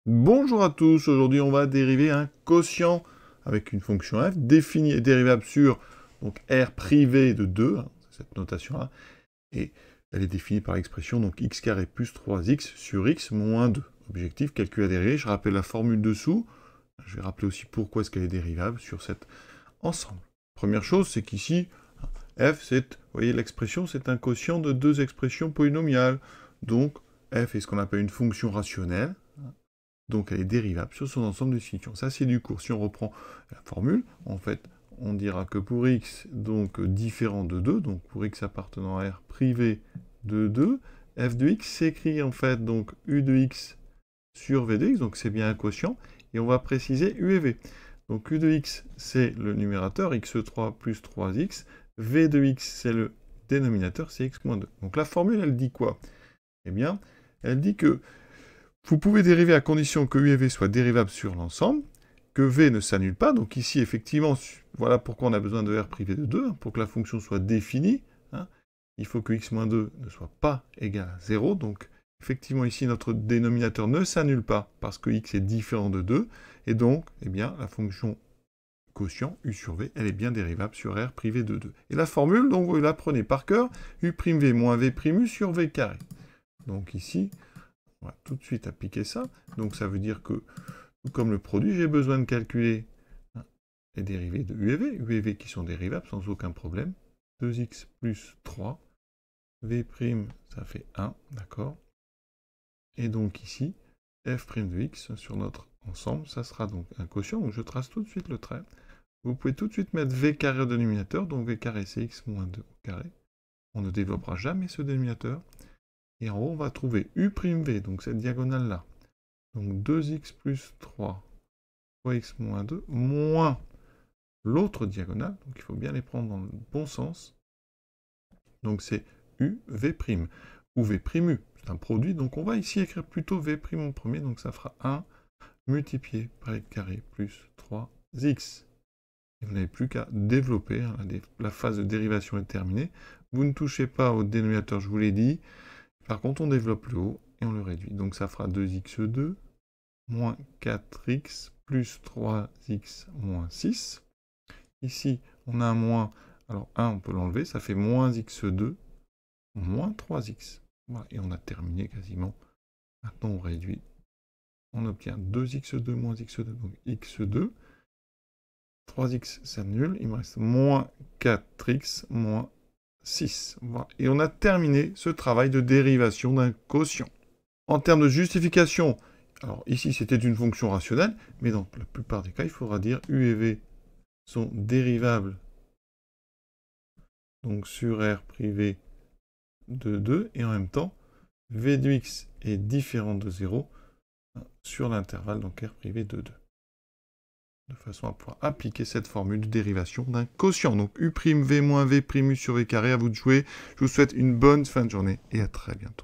Bonjour à tous, aujourd'hui on va dériver un quotient avec une fonction f définie et dérivable sur donc r privé de 2, cette notation-là, et elle est définie par l'expression donc x carré plus 3x sur x moins 2. Objectif, calculer la dérivée, je rappelle la formule dessous, je vais rappeler aussi pourquoi est-ce qu'elle est dérivable sur cet ensemble. Première chose, c'est qu'ici, f, c'est, vous voyez l'expression, c'est un quotient de deux expressions polynomiales, donc f est ce qu'on appelle une fonction rationnelle, donc elle est dérivable sur son ensemble de définitions. Ça c'est du cours. Si on reprend la formule, en fait, on dira que pour x, donc différent de 2, donc pour x appartenant à R privé de 2, f de x s'écrit en fait donc u de x sur v de x, donc c'est bien un quotient, et on va préciser u et v. Donc u de x c'est le numérateur, x3 plus 3x, v de x c'est le dénominateur, c'est x moins 2. Donc la formule elle dit quoi? Eh bien, elle dit que vous pouvez dériver à condition que u et v soient dérivables sur l'ensemble, que v ne s'annule pas. Donc ici, effectivement, voilà pourquoi on a besoin de r privé de 2, pour que la fonction soit définie. Il faut que x-2 ne soit pas égal à 0. Donc effectivement, ici, notre dénominateur ne s'annule pas parce que x est différent de 2. Et donc, eh bien, la fonction quotient u sur v, elle est bien dérivable sur r privé de 2. Et la formule, donc vous la prenez par cœur, u'v moins v' u sur v carré. Donc ici, on va tout de suite appliquer ça. Donc ça veut dire que, comme le produit, j'ai besoin de calculer les dérivés de u et v qui sont dérivables sans aucun problème. 2x plus 3, v', ça fait 1, d'accord. Et donc ici, f' de x sur notre ensemble, ça sera donc un quotient. Donc je trace tout de suite le trait. Vous pouvez tout de suite mettre v carré au dénominateur, donc v carré c'est x moins 2 au carré. On ne développera jamais ce dénominateur. Et en haut, on va trouver u'v, donc cette diagonale-là. Donc 2x plus 3 fois x moins 2, moins l'autre diagonale. Donc il faut bien les prendre dans le bon sens. Donc c'est uv', ou v'u. C'est un produit, donc on va ici écrire plutôt v' en premier. Donc ça fera 1 multiplié par x carré plus 3x. Et vous n'avez plus qu'à développer, la phase de dérivation est terminée. Vous ne touchez pas au dénominateur, je vous l'ai dit. Par contre, on développe le haut et on le réduit. Donc ça fera 2x2 moins 4x plus 3x moins 6. Ici, on a un moins. Alors 1, on peut l'enlever. Ça fait moins x2 moins 3x. Voilà, et on a terminé quasiment. Maintenant, on réduit. On obtient 2x2 moins x2, donc x2. 3x s'annule. Il me reste moins 4x moins 6. Voilà. Et on a terminé ce travail de dérivation d'un quotient. En termes de justification, alors ici c'était une fonction rationnelle, mais dans la plupart des cas, il faudra dire u et v sont dérivables donc sur r privé de 2, et en même temps, v de x est différent de 0 sur l'intervalle donc r privé de 2. De façon à pouvoir appliquer cette formule de dérivation d'un quotient. Donc u'v moins v' u sur v carré, à vous de jouer. Je vous souhaite une bonne fin de journée et à très bientôt.